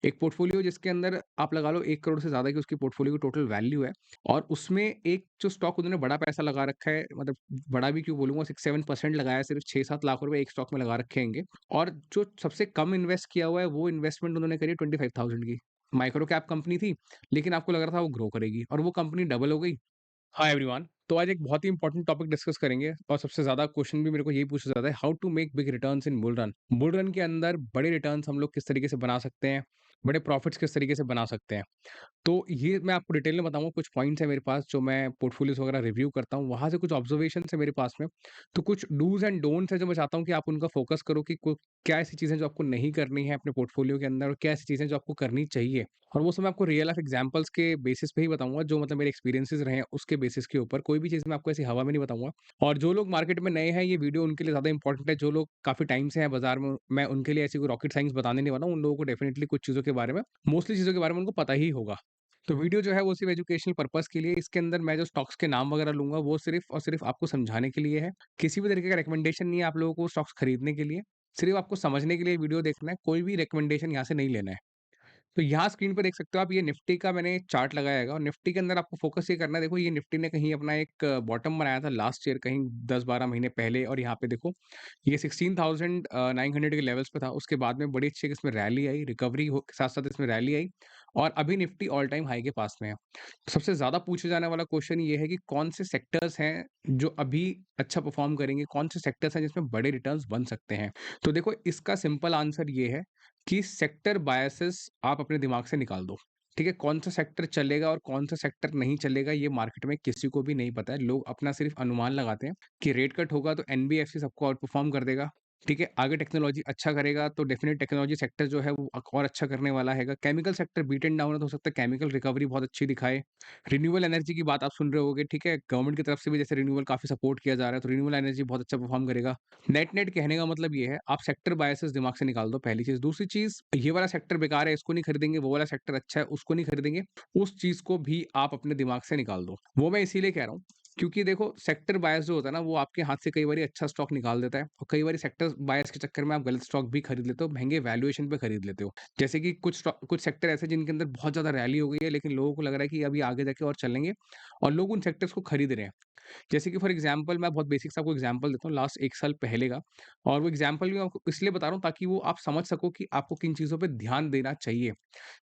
एक पोर्टफोलियो जिसके अंदर आप लगा लो 1 करोड़ से ज़्यादा की उसकी पोर्टफोलियो की टोटल वैल्यू है और उसमें एक जो स्टॉक उन्होंने बड़ा पैसा लगा रखा है, मतलब बड़ा भी क्यों बोलूँगा, 6-7% लगाया है, सिर्फ 6-7 लाख रुपए एक स्टॉक में लगा रखे होंगे और जो सबसे कम इन्वेस्ट किया हुआ है वो इन्वेस्टमेंट उन्होंने करी है 25,000 की। माइक्रो कैप कंपनी थी, लेकिन आपको लग रहा था वो ग्रो करेगी और वो कंपनी डबल हो गई। हाय एवरीवन, तो आज एक बहुत ही इंपॉर्टेंट टॉपिक डिस्कस करेंगे और सबसे ज्यादा क्वेश्चन भी मेरे को यही पूछा जाता है, how to make big returns in bull run. Bull run के अंदर बड़े रिटर्न्स हम लोग किस तरीके से बना सकते हैं, बड़े प्रॉफिट्स किस तरीके से बना सकते हैं। तो ये मैं आपको डिटेल में बताऊंगा। कुछ पॉइंट्स है मेरे पास जो मैं पोर्टफोलियोज वगैरह रिव्यू करता हूँ, वहां से कुछ ऑब्जर्वेशन है मेरे पास में। तो कुछ डूज एंड डोंट्स है जो मैं चाहता हूँ कि आप उनका फोकस करो कि क्या ऐसी चीजें जो आपको नहीं करनी है अपने पोर्टफोलियो के अंदर और क्या ऐसी चीजें जो आपको करनी चाहिए। और वो सब मैं आपको रियल लाइफ एग्जांपल्स के बेसिस पे ही बताऊंगा, जो मतलब मेरे एक्सपीरियंसेस रहे हैं उसके बेसिस के ऊपर। कोई भी चीज़ मैं आपको ऐसी हवा में नहीं बताऊंगा। और जो लोग मार्केट में नए हैं, ये वीडियो उनके लिए ज़्यादा इंपॉर्टेंट है। जो लोग काफ़ी टाइम से हैं बाजार में, मैं उनके लिए ऐसी कोई रॉकेट साइंस बताने नहीं वाला हूँ। उन लोगों को डेफिनेटली कुछ चीज़ों के बारे में, मोस्टली चीज़ों के बारे में उनको पता ही होगा। तो वीडियो जो है वो सिर्फ एजुकेशनल पर्पस के लिए। इसके अंदर मैं जो स्टॉक्स के नाम वगैरह लूंगा वो सिर्फ और सिर्फ आपको समझाने के लिए है। किसी भी तरीके का रिकमेंडेशन नहीं है आप लोगों को स्टॉक्स खरीदने के लिए। सिर्फ आपको समझने के लिए वीडियो देखना है, कोई भी रिकमेंडेशन यहाँ से नहीं लेना है। तो यहाँ स्क्रीन पे देख सकते हो आप, ये निफ्टी का मैंने चार्ट लगाया है और निफ्टी के अंदर आपको फोकस ये करना है। देखो, ये निफ्टी ने कहीं अपना एक बॉटम बनाया था लास्ट ईयर, कहीं 10-12 महीने पहले, और यहाँ पे देखो ये 16,900 के लेवल्स पे था। उसके बाद में बड़ी अच्छी इसमें रैली आई, रिकवरी के साथ साथ इसमें रैली आई और अभी निफ्टी ऑल टाइम हाई के पास में है। सबसे ज्यादा पूछे जाने वाला क्वेश्चन ये है कि कौन से सेक्टर्स हैं जो अभी अच्छा परफॉर्म करेंगे, कौन से सेक्टर्स हैं जिसमें बड़े रिटर्न्स बन सकते हैं। तो देखो, इसका सिंपल आंसर ये है कि सेक्टर बायसेस आप अपने दिमाग से निकाल दो। ठीक है, कौन सा सेक्टर चलेगा और कौन सा सेक्टर नहीं चलेगा ये मार्केट में किसी को भी नहीं पता है। लोग अपना सिर्फ अनुमान लगाते हैं कि रेट कट होगा तो एनबीएफसी सबको आउट परफॉर्म कर देगा। ठीक है, आगे टेक्नोलॉजी अच्छा करेगा तो डेफिनेट टेक्नोलॉजी सेक्टर जो है वो और अच्छा करने वाला है। Chemical sector beaten down है तो हो सकता है केमिकल रिकवरी बहुत अच्छी दिखाए। रिन्यूएबल एनर्जी की बात आप सुन रहे होगे, ठीक है, गवर्नमेंट की तरफ से भी जैसे रिन्यूएबल काफी सपोर्ट किया जा रहा है तो रिन्यूएबल एनर्जी बहुत अच्छा परफॉर्म करेगा। नेट नेट कहने का मतलब ये है, आप सेक्टर बायसेस दिमाग से निकाल दो, पहली चीज। दूसरी चीज, ये वाला सेक्टर बेकार है इसको नहीं खरीदेंगे, वो वाला सेक्टर अच्छा है उसको नहीं खरीदेंगे, उस चीज को भी आप अपने दिमाग से निकाल दो। वो मैं इसीलिए कह रहा हूँ क्योंकि देखो, सेक्टर बायस जो होता है ना, वो आपके हाथ से कई बार अच्छा स्टॉक निकाल देता है और कई बार सेक्टर बायस के चक्कर में आप गलत स्टॉक भी खरीद लेते हो, महंगे वैल्यूएशन पे खरीद लेते हो। जैसे कि कुछ सेक्टर ऐसे जिनके अंदर बहुत ज्यादा रैली हो गई है, लेकिन लोगों को लग रहा है कि अभी आगे जाके और चलेंगे और लोग उन सेक्टर्स को खरीद रहे हैं। जैसे कि फॉर एग्जांपल, मैं बहुत बेसिक सा आपको एग्जांपल देता हूँ लास्ट 1 साल पहले का। और वो एग्जांपल भी मैं आपको इसलिए बता रहा हूँ ताकि वो आप समझ सको कि आपको किन चीज़ों पे ध्यान देना चाहिए।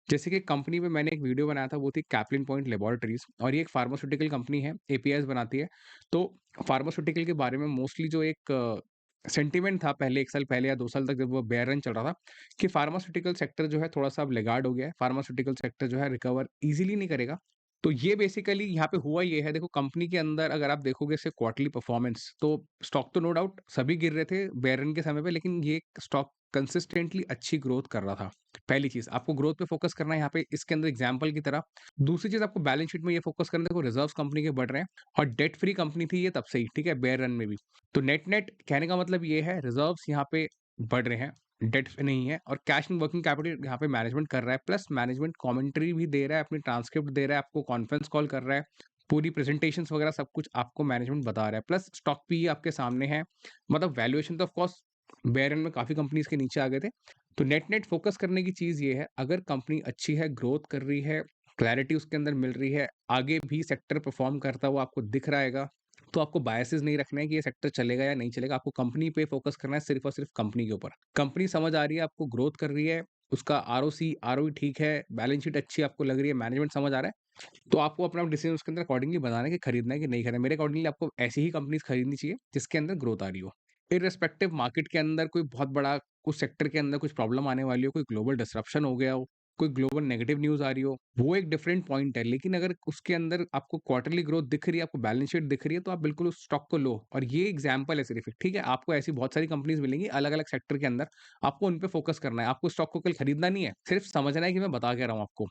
जैसे कि कंपनी में मैंने एक वीडियो बनाया था, वो थी कैप्लिन पॉइंट लैबोरेटरीज, और ये एक फार्मास्यूटिकल कंपनी है, एपीआईज़ बनाती है। तो फार्मास्यूटिकल के बारे में मोस्टली जो एक सेंटिमेंट था पहले 1 साल पहले या 2 साल तक जब वो बेयर रन चल रहा था, कि फार्मास्यूटिकल सेक्टर जो है थोड़ा-सा अब लेगार्ड हो गया है। फार्मास्यूटिकल सेक्टर जो है रिकवर ईज़िली नहीं करेगा। तो ये बेसिकली यहाँ पे हुआ ये है, देखो कंपनी के अंदर अगर आप देखोगे इससे क्वार्टरली परफॉर्मेंस, तो स्टॉक तो नो डाउट सभी गिर रहे थे बेयर रन के समय पे, लेकिन ये स्टॉक कंसिस्टेंटली अच्छी ग्रोथ कर रहा था। पहली चीज, आपको ग्रोथ पे फोकस करना है यहाँ पे इसके अंदर एग्जांपल की तरह। दूसरी चीज, आपको बैलेंस शीट में ये फोकस करना है, देखो रिजर्व्स कंपनी के बढ़ रहे हैं और डेट फ्री कंपनी थी ये तब से ही, ठीक है, बेयर रन में भी। तो नेट नेट कहने का मतलब ये है, रिजर्व्स यहाँ पे बढ़ रहे हैं, डेट नहीं है, और कैश एंड वर्किंग कैपिटल यहाँ पे मैनेजमेंट कर रहा है, प्लस मैनेजमेंट कमेंट्री भी दे रहा है, अपनी ट्रांसक्रिप्ट दे रहा है, आपको कॉन्फ्रेंस कॉल कर रहा है, पूरी प्रेजेंटेशंस वगैरह सब कुछ आपको मैनेजमेंट बता रहा है, प्लस स्टॉक भी आपके सामने है। मतलब वैल्यूएशन तो ऑफ कोर्स बेयर एंड में काफी कंपनीज के नीचे आ गए थे। तो नेट नेट फोकस करने की चीज ये है, अगर कंपनी अच्छी है, ग्रोथ कर रही है, क्लैरिटी उसके अंदर मिल रही है, आगे भी सेक्टर परफॉर्म करता हुआ आपको दिख रहा है, तो आपको बायसेस नहीं रखना है कि ये सेक्टर चलेगा या नहीं चलेगा। आपको कंपनी पे फोकस करना है, सिर्फ और सिर्फ कंपनी के ऊपर। कंपनी समझ आ रही है आपको, ग्रोथ कर रही है, उसका आरओसी आरओई ठीक है, बैलेंस शीट अच्छी आपको लग रही है, मैनेजमेंट समझ आ रहा है, तो आपको अपना डिसीजन उसके अंदर अकॉर्डिंगली बनाना है कि खरीदना है कि नहीं खरीदना है। मेरे अकॉर्डिंगली आपको ऐसी ही कंपनीज खरीदनी चाहिए जिसके अंदर ग्रोथ आ रही हो। इर्रेस्पेक्टिव मार्केट के अंदर कोई बहुत बड़ा कुछ सेक्टर के अंदर कुछ प्रॉब्लम आने वाली हो, कोई ग्लोबल डिसरप्शन हो गया हो, कोई ग्लोबल नेगेटिव न्यूज़ आ रही हो, वो एक डिफरेंट पॉइंट है। लेकिन अगर उसके अंदर आपको क्वार्टरली ग्रोथ दिख रही है, आपको बैलेंस शीट दिख रही है, तो आप बिल्कुल उस स्टॉक को लो। और ये एग्जांपल है सिर्फ एक, ठीक है? आपको ऐसी बहुत सारी कंपनीज मिलेंगी अलग-अलग सेक्टर के अंदर, आपको उन पे फोकस करना है। आपको स्टॉक को कल खरीदना नहीं है, सिर्फ समझना है कि मैं बता क्या रहा हूँ आपको।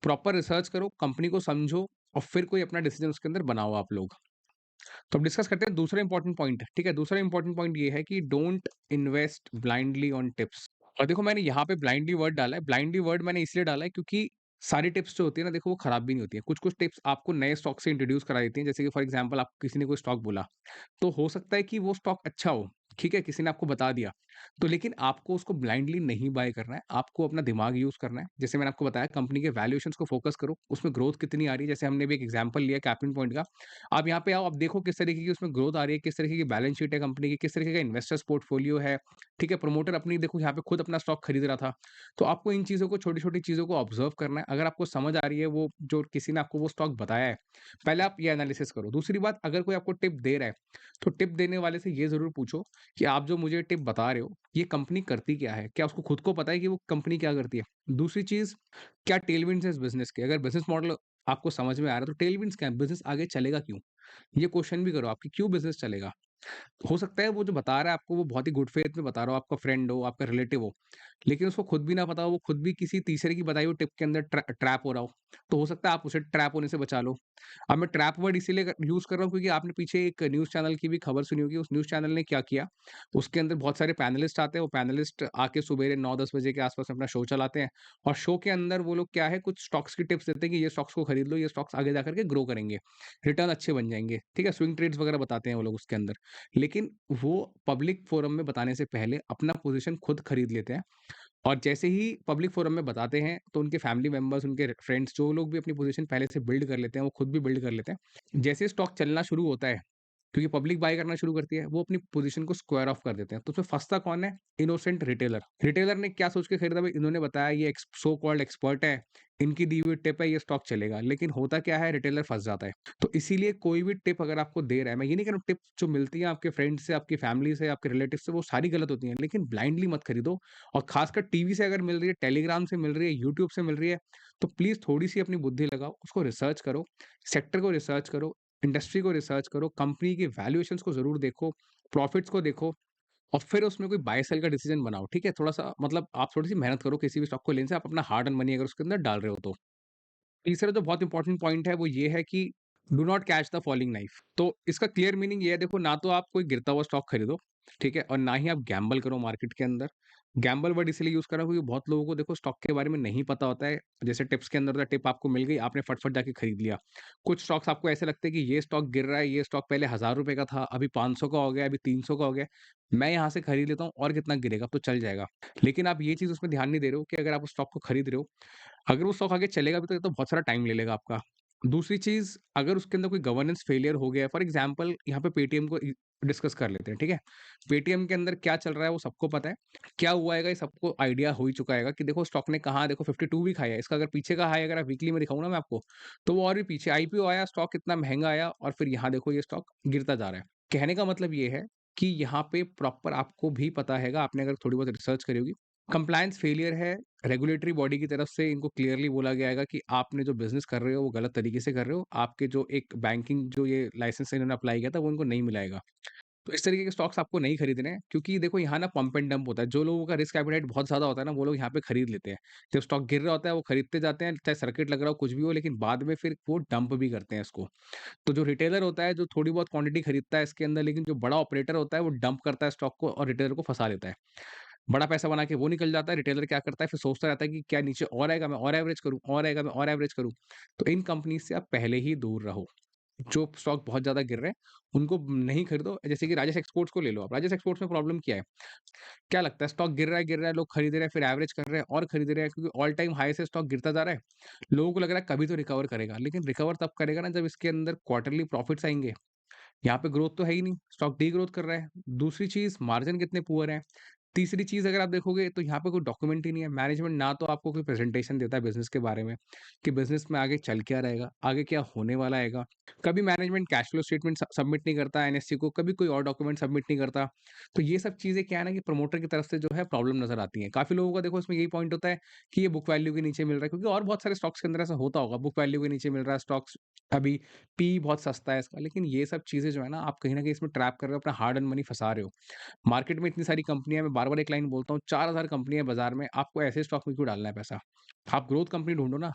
प्रॉपर रिसर्च करो, कंपनी को समझो और फिर कोई अपना डिसीजन उसके अंदर बनाओ आप लोग। तो अब डिस्कस करते हैं दूसरा इंपॉर्टेंट पॉइंट, ठीक है? दूसरा इंपॉर्टेंट पॉइंट ये है कि don't invest blindly on tips. और देखो, मैंने यहाँ पे ब्लाइंडली वर्ड डाला है। ब्लाइंडली वर्ड मैंने इसलिए डाला है क्योंकि सारी टिप्स जो होती है ना, देखो वो खराब भी नहीं होती है। कुछ-कुछ टिप्स आपको नए स्टॉक से इंट्रोड्यूस करा देती हैं। जैसे कि फॉर एग्जांपल, आपको किसी ने कोई स्टॉक बोला, तो हो सकता है कि वो स्टॉक अच्छा हो, ठीक है, किसी ने आपको बता दिया। तो लेकिन आपको उसको ब्लाइंडली नहीं बाय करना है, आपको अपना दिमाग यूज़ करना है। जैसे मैंने आपको बताया कंपनी के वैल्यूएशंस को फ़ोकस करो, उसमें ग्रोथ कितनी आ रही है, जैसे हमने भी एक एग्ज़ाम्पल लिया कैप्लिन पॉइंट का। आप यहाँ पे आओ, आप देखो किस तरीके की उसमें ग्रोथ आ रही है, किस तरीके की बैलेंस शीट है कंपनी की, किस तरीके का इन्वेस्टर्स पोर्टफोलियो है, ठीक है? प्रमोटर अपनी देखो यहाँ पे खुद अपना स्टॉक खरीद रहा था। तो आपको इन चीज़ों को छोटी-छोटी चीज़ों को ऑब्ज़र्व करना है। अगर आपको समझ आ रही है वो जो किसी ने आपको वो स्टॉक बताया है, पहले आप ये एनालिसिस करो। दूसरी बात, अगर कोई आपको टिप दे रहा है, तो टिप देने वाले से ये ज़रूर पूछो कि आप जो मुझे टिप बता रहे हो, ये कंपनी करती क्या है? क्या उसको खुद को पता है कि वो कंपनी क्या करती है? दूसरी चीज़, क्या टेलविंड्स है इस बिज़नेस के? अगर बिज़नेस मॉडल आपको समझ में आ रहा है, तो टेलविंड्स क्या है? बिज़नेस आगे चलेगा क्यों? ये क्वेश्चन भी करो आप कि क्यों बिज़नेस चलेगा? हो सकता है वो जो बता रहा है आपको वो बहुत ही गुड फेथ में बता रहा हो, आपका फ्रेंड हो, आपका रिलेटिव हो, लेकिन उसको खुद भी ना पता हो, वो खुद भी किसी तीसरे की बताई हुई टिप के अंदर ट्रैप हो रहा हो, तो हो सकता है आप उसे ट्रैप होने से बचा लो। अब मैं ट्रैप वर्ड इसीलिए यूज़ कर रहा हूँ क्योंकि आपने पीछे एक न्यूज़ चैनल की भी खबर सुनी होगी, उस न्यूज़ चैनल ने क्या किया, उसके अंदर बहुत सारे पैनलिस्ट आते हैं, वो पैनलिस्ट आके सुबेरे 9-10 बजे के आस-पास अपना शो चलाते हैं और शो के अंदर वो लोग क्या है कुछ स्टॉक्स की टिप्स देते हैं कि ये स्टॉक्स को खरीद लो, ये स्टॉक्स आगे जाकर के ग्रो करेंगे, रिटर्न अच्छे बन जाएँगे, ठीक है? स्विंग ट्रेड्स वगैरह बताते हैं वो लोग उसके अंदर। लेकिन वो पब्लिक फोरम में बताने से पहले अपना पोज़ीशन खुद खरीद लेते हैं और जैसे ही पब्लिक फोरम में बताते हैं, तो उनके फैमिली मेंबर्स, उनके फ्रेंड्स जो लोग भी अपनी पोज़ीशन पहले से बिल्ड कर लेते हैं, वो खुद भी बिल्ड कर लेते हैं। जैसे स्टॉक चलना शुरू होता है, क्योंकि पब्लिक बाय करना शुरू करती है, वो अपनी पोज़ीशन को स्क्वायर ऑफ कर देते हैं। तो उसमें फँसता कौन है? Innocent retailer. रिटेलर ने क्या सोच के खरीदा भाई इन्होंने बताया ये सो कॉल्ड एक्सपर्ट है, इनकी दी हुई टिप है, ये स्टॉक चलेगा। लेकिन होता क्या है? रिटेलर फँस जाता है। तो इसीलिए कोई भी टिप अगर आपको दे रहा है, मैं ये नहीं कह रहा हूँ टिप जो मिलती है आपके फ्रेंड से, आपकी फैमिली से, आपके रिलेटिव से, वो सारी गलत होती हैं, लेकिन ब्लाइंडली मत खरीदो और खासकर टीवी से अगर मिल रही है, टेलीग्राम से मिल रही है, यूट्यूब से मिल रही है, तो प्लीज़ थोड़ी-सी अपनी बुद्धि लगाओ, उसको रिसर्च करो, सेक्टर को रिसर्च करो, इंडस्ट्री को रिसर्च करो, कंपनी की वैल्यूएशंस को ज़रूर देखो, प्रॉफिट्स को देखो और फिर उसमें कोई बाय सेल का डिसीजन बनाओ, ठीक है? थोड़ा-सा मतलब आप थोड़ी-सी मेहनत करो किसी भी स्टॉक को लेने से, आप अपना हार्ड अर्न्ड मनी अगर उसके अंदर डाल रहे हो तो। तीसरा जो बहुत इंपॉर्टेंट पॉइंट है वो ये है कि do not catch the falling knife. तो इसका क्लियर मीनिंग ये है देखो ना तो आप कोई गिरता हुआ स्टॉक खरीदो, ठीक है? और ना ही आप गैम्बल करो मार्केट के अंदर। गैम्बल वर्ड इसलिए यूज़ कर रहा हूँ क्योंकि बहुत लोगों को देखो स्टॉक के बारे में नहीं पता होता है। जैसे टिप्स के अंदर टिप आपको मिल गई, आपने फटाफट जाके खरीद लिया। कुछ स्टॉक्स आपको ऐसे लगते हैं कि ये स्टॉक गिर रहा है, ये स्टॉक पहले ₹1000 का था, अभी 500 का हो गया, अभी 300 का हो गया। मैं यहाँ से खरीद लेता हूँ और कितना गिरेगा, अब तो चल जाएगा। लेकिन आप ये चीज़ उसमें ध्यान नहीं दे रहे हो कि अगर आप उस स्टॉक को खरीद रहे हो, अगर वो स्टॉक आगे चलेगा भी तो ये तो बहुत सारा टाइम ले लेगा आपका। दूसरी चीज़, अगर उसके अंदर कोई गवर्नेंस फेलियर हो गया है, फॉर एग्ज़ाम्पल यहाँ पे पेटीएम को डिस्कस कर लेते हैं, ठीक है? पेटीएम के अंदर क्या चल रहा है वो सबको पता है। क्या हुआ है ये सबको आइडिया हो ही चुका है कि देखो स्टॉक ने कहाँ देखो 52 भी खाया है। इसका अगर पीछे का हाई अगर आप वीकली में दिखाऊँ ना मैं आपको, तो वो और भी पीछे आईपीओ आया, स्टॉक इतना महँगा आया और फिर यहाँ देखो ये स्टॉक गिरता जा रहा है। कहने का मतलब ये है कि यहाँ पे प्रॉपर आपको भी पता हैगा, आपने अगर थोड़ी बहुत रिसर्च करी होगी, कंप्लायंस फेलियर है, रेगुलेटरी बॉडी की तरफ से इनको क्लियरली बोला गया हैगा कि आपने जो बिज़नेस कर रहे हो, वो गलत तरीके से कर रहे हो। आपके जो एक बैंकिंग जो ये लाइसेंस इन्होंने अप्लाई किया था, वो इनको नहीं मिलाएगा। तो इस तरीके के स्टॉक्स आपको नहीं खरीदने हैं क्योंकि देखो यहाँ ना पंप एंड डंप होता है। जो लोगों का रिस्क एपेटाइट बहुत ज़्यादा होता है ना, वो लोग यहाँ पे खरीद लेते हैं। जब स्टॉक गिर रहा होता है, वो खरीदते जाते हैं, चाहे सर्किट लग रहा हो, कुछ भी हो, लेकिन बाद में फिर वो डंप भी करते हैं इसको। तो जो रिटेलर होता है, जो थोड़ी बहुत क्वांटिटी खरीदता है इसके अंदर, लेकिन जो बड़ा ऑपरेटर होता है, वो डंप करता है स्टॉक को और रिटेलर को फँसा लेता है। बड़ा पैसा बना के वो निकल जाता है, रिटेलर क्या करता है फिर सोचता रहता है कि क्या नीचे और आएगा, मैं और एवरेज करूँ, और आएगा, मैं और एवरेज करूँ। तो इन कंपनीज़ से आप पहले ही दूर रहो। जो स्टॉक बहुत ज़्यादा गिर रहे हैं, उनको नहीं खरीदो। जैसे कि राजेश एक्सपोर्ट्स को ले लो आप। राजेश एक्सपोर्ट्स में प्रॉब्लम क्या है? क्या लगता है स्टॉक गिर रहा है, लोग खरीद रहे हैं, फिर एवरेज कर रहे हैं और खरीद रहे हैं क्योंकि ऑल टाइम हाई से स्टॉक गिरता जा रहा है। लोगों को लग रहा है कभी तो रिकवर करेगा, लेकिन रिकवर तब करेगा ना जब इसके अंदर क्वार्टरली प्रॉफिट्स आएँगे। यहाँ पे ग्रोथ तो है ही नहीं, स्टॉक डी-ग्रोथ कर रहा है। दूसरी चीज़, मार्जिन कितने पुअर हैं। तीसरी चीज़, अगर आप देखोगे तो यहाँ पे कोई डॉक्यूमेंट ही नहीं है। मैनेजमेंट ना तो आपको कोई प्रेज़ेंटेशन देता है बिज़नेस के बारे में, कि बिज़नेस में आगे चल क्या रहेगा, आगे क्या होने वाला हैगा। कभी management cash flow statement submit नहीं करता एनएससी को, कभी कोई और डॉक्यूमेंट सबमिट नहीं करता। तो ये सब चीज़ें क्या है ना कि प्रमोटर की तरफ से जो है प्रॉब्लम नज़र आती है। काफ़ी लोगों का देखो इसमें यही पॉइंट होता है कि ये बुक वैल्यू के नीचे मिल रहा है, क्योंकि और बहुत सारे स्टॉक्स के अंदर ऐसा होता होगा, बुक वैल्यू के नीचे मिल रहा है स्टॉक्स, अभी पी बहुत सस्ता है इसका। लेकिन ये सब चीज़ें जो है ना, आप कहीं न कहीं इसमें ट्रैप कर रहे हो, अपना हार्ड अर्न्ड मनी फँसा रहे हो। मार्केट में इतनी सारी कंपनियाँ, मैं बार-बार एक लाइन बोलता हूँ, 4000 कंपनियाँ हैं बाज़ार में, आपको ऐसे स्टॉक में क्यों डालना है पैसा? आप ग्रोथ कंपनी ढूँढो ना,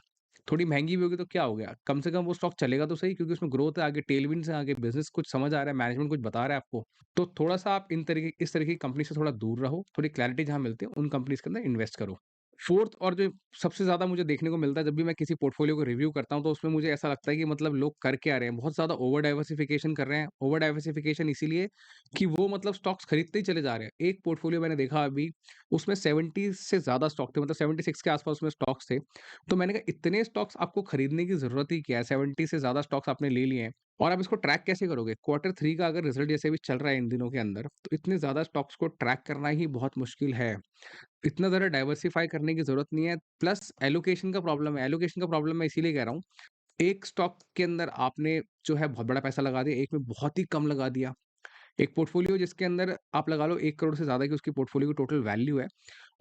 थोड़ी महँगी भी होगी तो क्या हो गया? कम से कम वो स्टॉक चलेगा तो सही, क्योंकि उसमें ग्रोथ है, आगे टेलविंड्स हैं, आगे बिज़नेस कुछ समझ आ रहा है, मैनेजमेंट कुछ बता रहा है आपको। तो थोड़ा-सा आप इस तरीके की कंपनी से थोड़ा दूर रहो, थोड़ी क्लैरिटी जहाँ मिलती है, उन कंपनीज़ के अंदर इन्वेस्ट करो। फोर्थ और जो सबसे ज़्यादा मुझे देखने को मिलता है जब भी मैं किसी पोर्टफोलियो को रिव्यू करता हूँ, तो उसमें मुझे ऐसा लगता है कि मतलब लोग कर क्या रहे हैं, बहुत ज़्यादा ओवर डाइवर्सिफिकेशन कर रहे हैं। ओवर डाइवर्सिफिकेशन इसीलिए कि वो मतलब स्टॉक्स खरीदते ही चले जा रहे हैं। एक पोर्टफोलियो मैंने देखा अभी, उसमें 70 से ज़्यादा स्टॉक थे, मतलब 76 के आस-पास उसमें स्टॉक्स थे। तो मैंने कहा इतने स्टॉक्स आपको खरीदने की ज़रूरत ही क्या है? 70 से ज़्यादा स्टॉक्स आपने ले लिए हैं और आप इसको ट्रैक कैसे करोगे? क्वार्टर 3 का अगर रिज़ल्ट जैसे भी चल रहा है इन दिनों के अंदर, तो इतने ज़्यादा स्टॉक्स को ट्रैक करना ही बहुत मुश्किल है। इतना ज़्यादा डाइवर्सिफ़ाई करने की ज़रूरत नहीं है, प्लस एलोकेशन का प्रॉब्लम है। एलोकेशन का प्रॉब्लम मैं इसीलिए कह रहा हूँ, एक स्टॉक के अंदर आपने जो है बहुत बड़ा पैसा लगा दिया, एक में बहुत ही कम लगा दिया। एक पोर्टफोलियो जिसके अंदर आप लगा लो 1 करोड़ से ज़्यादा की उसकी पोर्टफोलियो की टोटल वैल्यू है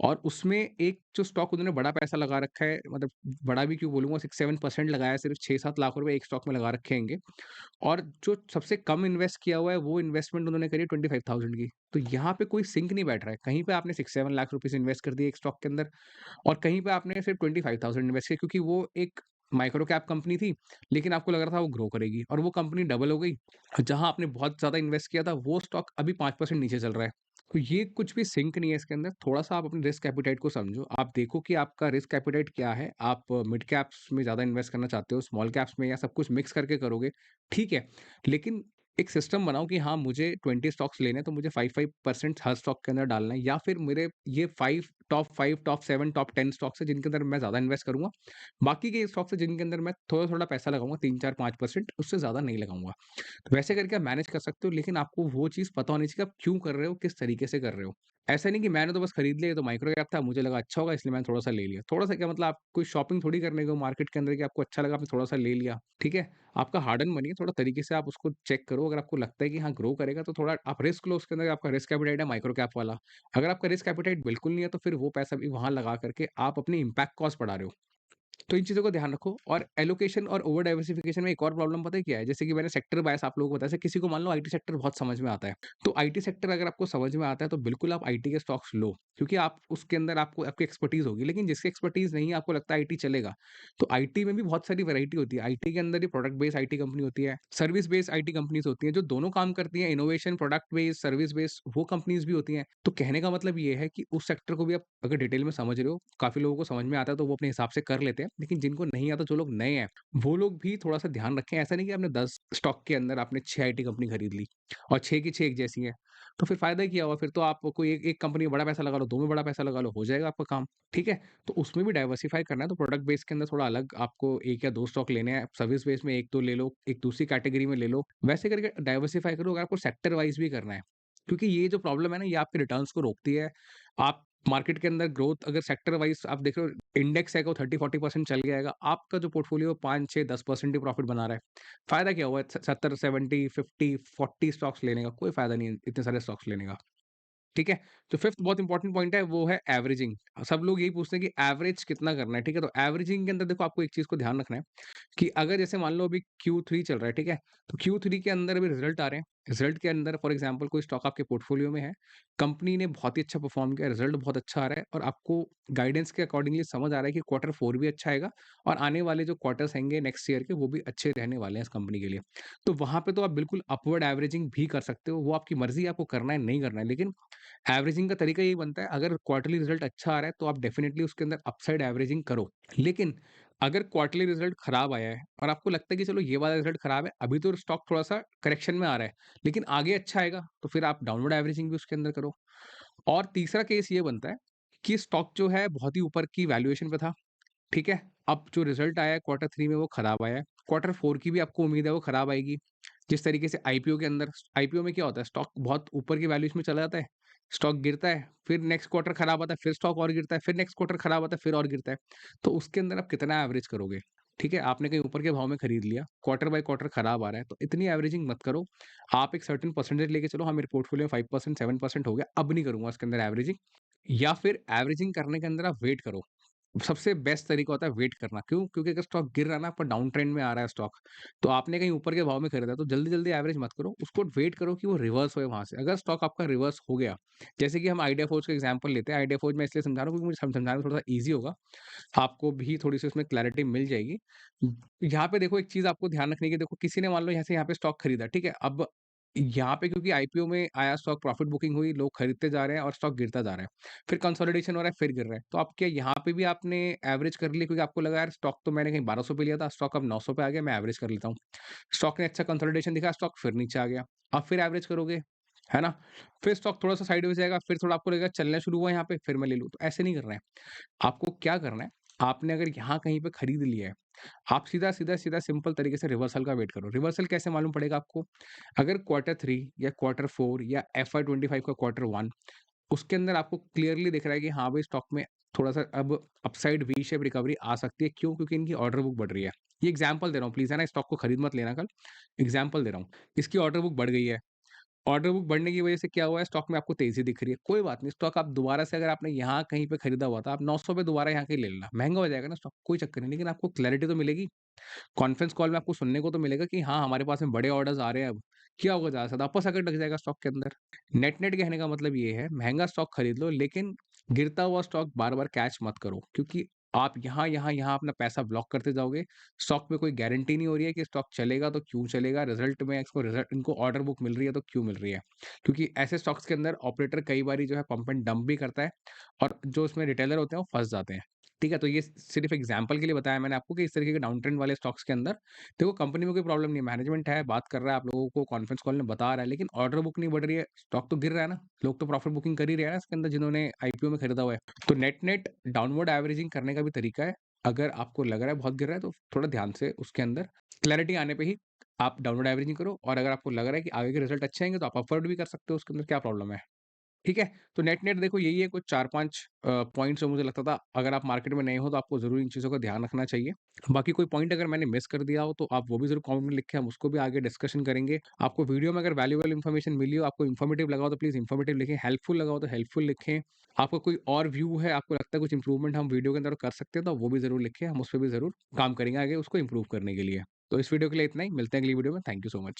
और उसमें एक जो स्टॉक उन्होंने बड़ा पैसा लगा रखा है, मतलब बड़ा भी क्यों बोलूँगा, 6-7% लगाया है, सिर्फ़ 6-7 लाख रुपए एक स्टॉक में लगा रखे हैंगे। और जो सबसे कम इन्वेस्ट किया हुआ है, वो इन्वेस्टमेंट उन्होंने करी है 25,000 की। तो यहाँ पे कोई सिंक नहीं बैठ रहा है। कहीं पे आपने 6-7 लाख रुपीज़ इन्वेस्ट कर दिए एक स्टॉक के अंदर और कहीं पे आपने सिर्फ 25,000 इन्वेस्ट किया, क्योंकि वो एक माइक्रो कैप कंपनी थी, लेकिन आपको लग रहा था वो ग्रो करेगी और वो कंपनी डबल हो गई। जहाँ आपने बहुत ज़्यादा इन्वेस्ट किया था, वो स्टॉक अभी 5% नीचे चल रहा है। तो ये कुछ भी सिंक नहीं है इसके अंदर। थोड़ा-सा आप अपने रिस्क एपेटाइट को समझो। आप देखो कि आपका रिस्क एपेटाइट क्या है? आप मिड कैप्स में ज़्यादा इन्वेस्ट करना चाहते हो, स्मॉल कैप्स में, या सब कुछ मिक्स करके करोगे, ठीक है। लेकिन एक सिस्टम बनाओ कि हाँ, मुझे 20 स्टॉक्स लेने हैं, तो मुझे 5-5% हर स्टॉक के अंदर डालना है, या फिर मेरे ये 5, टॉप 7, टॉप 10 स्टॉक्स हैं जिनके अंदर मैं ज़्यादा इन्वेस्ट करूँगा। बाकी के स्टॉक्स हैं जिनके अंदर मैं थोड़ा-थोड़ा पैसा लगाऊँगा, 3-4-5%, उससे ज़्यादा नहीं लगाऊँगा। तो वैसे करके आप मैनेज कर सकते हो, लेकिन आपको वो चीज़ पता होनी चाहिए कि आप क्यों कर रहे हो, किस तरीके से कर रहे हो। ऐसा नहीं कि मैंने तो बस खरीद लिया, ये तो माइक्रो कैप था, मुझे लगा अच्छा होगा इसलिए मैंने थोड़ा-सा ले लिया। थोड़ा-सा क्या मतलब, आप कोई शॉपिंग थोड़ी करने गए हो मार्केट के अंदर कि आपको अच्छा लगा आपने थोड़ा-सा ले लिया, ठीक है? आपका हार्ड अर्न मनी है, थोड़ा तरीके से आप उसको चेक करो। अगर आपको लगता है कि हाँ, ग्रो करेगा, तो थोड़ा आप रिस्क लो उसके अंदर, आपका रिस्क एपेटाइट है माइक्रो कैप वाला। अगर आपका रिस्क एपेटाइट बिल्कुल नहीं है, तो फिर वो पैसा भी वहाँ लगा करके आप अपनी इम्पैक्ट कॉस्ट बढ़ा रहे हो। तो इन चीज़ों का ध्यान रखो। और एलोकेशन और ओवर डाइवर्सिफिकेशन में एक और प्रॉब्लम पता है क्या है? जैसे कि मैंने सेक्टर बायस आप लोगों को बताया, जैसे किसी को मान लो आईटी सेक्टर बहुत समझ में आता है। तो आईटी सेक्टर अगर आपको समझ में आता है, तो बिल्कुल आप आईटी के स्टॉक्स लो, क्योंकि आप उसके अंदर आपको आपकी एक्सपर्टीज़ होगी। लेकिन जिसकी एक्सपर्टीज़ नहीं है, आपको लगता है आईटी चलेगा, तो आईटी में भी बहुत सारी वैरायटी होती है। आईटी के अंदर ही प्रोडक्ट बेस्ड आईटी कंपनी होती है, सर्विस बेस्ड आईटी कंपनीज़ होती हैं, जो दोनों काम करती हैं, innovation, product based, service based, वो कंपनीज़ भी होती हैं। तो कहने का मतलब ये है कि उस सेक्टर को भी आप अगर डिटेल में समझ रहे हो, काफ़ी लोगों को समझ में आता है, तो वो अपने हिसाब से कर लेते हैं। लेकिन जिनको नहीं आता, जो लोग नए हैं, वो लोग भी थोड़ा-सा ध्यान रखें। ऐसा नहीं कि आपने 10 स्टॉक के अंदर आपने 6 आईटी कंपनी खरीद ली और 6 की 6 एक जैसी हैं। तो फिर फ़ायदा ही क्या हुआ? फिर तो आप कोई एक एक कंपनी में बड़ा पैसा लगा लो, 2 में बड़ा पैसा लगा लो, हो जाएगा आपका काम, ठीक है? तो उसमें भी डाइवर्सिफ़ाई करना है, तो प्रोडक्ट बेस के अंदर थोड़ा अलग आपको 1 या 2 स्टॉक लेने हैं। सर्विस बेस में 1-2 ले लो, एक दूसरी कैटेगरी में ले लो। वैसे करके डाइवर्सिफ़ाई करो। अगर आपको सेक्टर वाइज़ भी करना है, क्योंकि ये जो प्रॉब्लम है ना, ये आपके रिटर्न्स को रोकती है। आप मार्केट के अंदर ग्रोथ अगर सेक्टर वाइज़ आप देख रहे हो, इंडेक्स है को 30-40% चल गया आएगा, आपका जो पोर्टफोलियो 5, 6, 10% ही प्रॉफिट बना रहा है। फ़ायदा क्या हुआ? 70, 70, 50, 40 स्टॉक्स लेने का कोई फ़ायदा नहीं है, इतने सारे स्टॉक्स लेने का। ठीक है? तो फिफ्थ बहुत इंपॉर्टेंट पॉइंट है, वो है एवरेजिंग। सब लोग यही पूछते हैं कि एवरेज कितना करना है, ठीक है? तो एवरेजिंग के अंदर देखो, आपको एक चीज़ को ध्यान रखना है कि अगर जैसे मान लो अभी Q3 चल रहा है, ठीक है? तो Q3 के अंदर अभी रिज़ल्ट आ रहे हैं। रिज़ल्ट के अंदर फॉर एग्ज़ाम्पल कोई स्टॉक आपके पोर्टफोलियो में है, कंपनी ने बहुत ही अच्छा परफ़ॉर्म किया, रिज़ल्ट बहुत अच्छा आ रहा है और आपको गाइडेंस के अकॉर्डिंगली समझ आ रहा है कि क्वार्टर 4 भी अच्छा आएगा और आने वाले जो क्वार्टर्स आएँगे नेक्स्ट ईयर के, वो भी अच्छे रहने वाले हैं इस कंपनी के लिए। तो वहाँ पे तो आप बिल्कुल अपवर्ड एवरेजिंग भी कर सकते हो, वो आपकी मर्ज़ी है आपको करना है, नहीं करना है। लेकिन एवरेजिंग का तरीका यही बनता है, अगर क्वार्टरली रिज़ल्ट अच्छा आ रहा है, तो आप डेफ़िनिटली उसके अंदर अपसाइड एवरेजिंग करो। लेकिन अगर क्वार्टरली रिज़ल्ट खराब आया है और आपको लगता है कि चलो ये वाला रिज़ल्ट खराब है, अभी तो स्टॉक थोड़ा-सा करेक्शन में आ रहा है, लेकिन आगे अच्छा आएगा, तो फिर आप डाउनवर्ड एवरेजिंग भी उसके अंदर करो। और तीसरा केस ये बनता है कि स्टॉक जो है बहुत ही ऊपर की वैल्यूएशन पे था, ठीक है? अब जो रिज़ल्ट आया है क्वार्टर 3 में, वो खराब आया है। क्वार्टर 4 की भी आपको उम्मीद है वो खराब आएगी। जिस तरीके से आईपीओ के अंदर, आईपीओ में क्या होता है, स्टॉक बहुत ऊपर की वैल्यूज़ में चला जाता है, स्टॉक गिरता है, फिर नेक्स्ट क्वार्टर खराब आता है, फिर स्टॉक और गिरता है, फिर नेक्स्ट क्वार्टर खराब आता है, फिर और गिरता है। तो उसके अंदर आप कितना एवरेज करोगे? ठीक है? आपने कहीं ऊपर के भाव में खरीद लिया, क्वार्टर बाय क्वार्टर खराब आ रहा है, तो इतनी एवरेजिंग मत करो। आप एक सर्टेन परसेंटेज लेके चलो, हाँ, मेरे पोर्टफोलियो में 5%, 7% हो गया, अब नहीं करूँगा उसके अंदर एवरेजिंग। या फिर एवरेजिंग करने के अंदर आप वेट करो। सबसे बेस्ट तरीका होता है वेट करना। क्यों? क्योंकि अगर स्टॉक गिर रहा है ना, पर डाउन ट्रेंड में आ रहा है स्टॉक, तो आपने कहीं ऊपर के भाव में खरीदा है, तो जल्दी-जल्दी एवरेज मत करो। उसको वेट करो कि वो रिवर्स होए वहाँ से। अगर स्टॉक आपका रिवर्स हो गया, जैसे कि हम आइडिया फोर्ज का एग्जांपल लेते हैं। आइडिया फोर्ज मैं इसलिए समझा रहा हूँ क्योंकि मुझे समझाने में थोड़ा-सा ईज़ी होगा। आपको भी थोड़ी-सी उसमें क्लैरिटी मिल जाएगी। यहाँ पे देखो, एक चीज़ आपको ध्यान रखने की, देखो किसी ने मान लो यहाँ से यहाँ पे स्टॉक खरीदा, ठीक है? अब यहाँ पे क्योंकि आईपीओ में आया स्टॉक, प्रॉफिट बुकिंग हुई, लोग खरीदते जा रहे हैं और स्टॉक गिरता जा रहा है। फिर कंसोलिडेशन हो रहा है, फिर गिर रहा है। तो आप क्या यहाँ पे भी आपने एवरेज कर ली, क्योंकि आपको लगा यार स्टॉक तो मैंने कहीं 1200 पे लिया था, स्टॉक अब 900 पे आ गया, मैं एवरेज कर लेता हूँ। स्टॉक ने अच्छा कंसोलिडेशन दिखाया, स्टॉक फिर नीचे आ गया। आप फिर एवरेज करोगे, है ना? फिर स्टॉक थोड़ा-सा साइडवेज़ जाएगा, फिर थोड़ा आपको लगेगा चलना शुरू हुआ यहाँ पे, फिर मैं ले लूँ। तो ऐसे नहीं करना है। आपको क्या करना है, आपने अगर यहाँ कहीं पे खरीद लिया है, आप सीधा सिंपल तरीके से रिवर्सल का वेट करो। रिवर्सल कैसे मालूम पड़ेगा आपको? अगर क्वार्टर 3 या क्वार्टर 4 या एफवाई 25 का क्वार्टर 1 उसके अंदर आपको क्लियरली दिख रहा है कि हाँ भाई, स्टॉक में थोड़ा-सा अब अपसाइड वी शेप रिकवरी आ सकती है। क्यों? क्योंकि इनकी ऑर्डर बुक बढ़ रही है। ये एग्ज़ाम्पल दे रहा हूँ प्लीज़, है ना? स्टॉक को खरीद मत लेना कल। एग्ज़ाम्पल दे रहा हूँ। इसकी ऑर्डर बुक बढ़ गई है। ऑर्डर बुक बढ़ने की वजह से क्या हुआ है, स्टॉक में आपको तेज़ी दिख रही है। कोई बात नहीं, स्टॉक आप दोबारा से, अगर आपने यहाँ कहीं पे खरीदा हुआ था, आप 900 पे दोबारा यहाँ के ले लेना। महँगा हो जाएगा ना स्टॉक, कोई चक्कर नहीं, लेकिन आपको क्लैरिटी तो मिलेगी। कॉन्फ्रेंस कॉल में आपको सुनने को तो मिलेगा कि हाँ, हमारे पास में बड़े ऑर्डर्स आ रहे हैं अब। क्या होगा ज़्यादा से ज़्यादा? वापस आकर ढक जाएगा स्टॉक के अंदर। नेट-नेट कहने का मतलब ये है, महँगा स्टॉक खरीद लो, लेकिन गिरता हुआ स्टॉक बार-बार कैच मत करो, क्योंकि आप यहाँ अपना पैसा ब्लॉक करते जाओगे। स्टॉक में कोई गारंटी नहीं हो रही है कि स्टॉक चलेगा तो क्यों चलेगा? रिज़ल्ट में इसको रिज़ल्ट इनको ऑर्डर बुक मिल रही है तो क्यों मिल रही है? क्योंकि ऐसे स्टॉक्स के अंदर ऑपरेटर कई बारी जो है पंप एंड डंप भी करता है और जो उसमें रिटेलर होते हैं वो फँस जाते हैं। ठीक है? तो ये सिर्फ़ एग्ज़ाम्पल के लिए बताया मैंने आपको कि इस तरीके के डाउन ट्रेंड वाले स्टॉक्स के अंदर देखो, कंपनी में कोई प्रॉब्लम नहीं है, मैनेजमेंट है, बात कर रहा है, आप लोगों को कॉन्फ्रेंस कॉल में बता रहा है, लेकिन ऑर्डर बुक नहीं बढ़ रही है, स्टॉक तो गिर रहा है ना, लोग तो प्रॉफिट बुकिंग कर ही रहे हैं ना इसके अंदर, जिन्होंने आईपीओ में खरीदा हुआ है। तो नेट-नेट डाउनवर्ड एवरेजिंग करने का भी तरीका है। अगर आपको लग रहा है बहुत गिर रहा है, तो थोड़ा ध्यान से उसके अंदर क्लैरिटी आने पे ही आप डाउनवर्ड एवरेजिंग करो, और अगर आपको लग रहा है कि आगे के रिजल्ट अच्छे आएँगे, तो आप अपवर्ड भी कर सकते हो, उसके अंदर क्या प्रॉब्लम है? ठीक है? तो नेट-नेट देखो, यही है कुछ 4-5 पॉइंट्स जो मुझे लगता था, अगर आप मार्केट में नए हो तो आपको ज़रूर इन चीज़ों का ध्यान रखना चाहिए। बाकी कोई पॉइंट अगर मैंने मिस कर दिया हो तो आप वो भी ज़रूर कमेंट में लिखें, हम उसको भी आगे डिस्कशन करेंगे। आपको वीडियो में अगर वैल्यूएबल इन्फॉर्मेशन मिली हो, आपको इन्फॉर्मेटिव लगा हो तो प्लीज़ इन्फॉर्मेटिव लिखें, हेल्पफुल लगा हो तो हेल्पफुल लिखें। आपका कोई और व्यू है, आपको लगता है कुछ इम्प्रूवमेंट हम वीडियो के अंदर कर सकते हैं, तो वो भी ज़रूर लिखें, हम उस पे भी ज़रूर काम करेंगे आगे उसको इम्प्रूव करने के लिए। तो इस वीडियो के लिए इतना ही, मिलते हैं अगली वीडियो में। Thank you so much.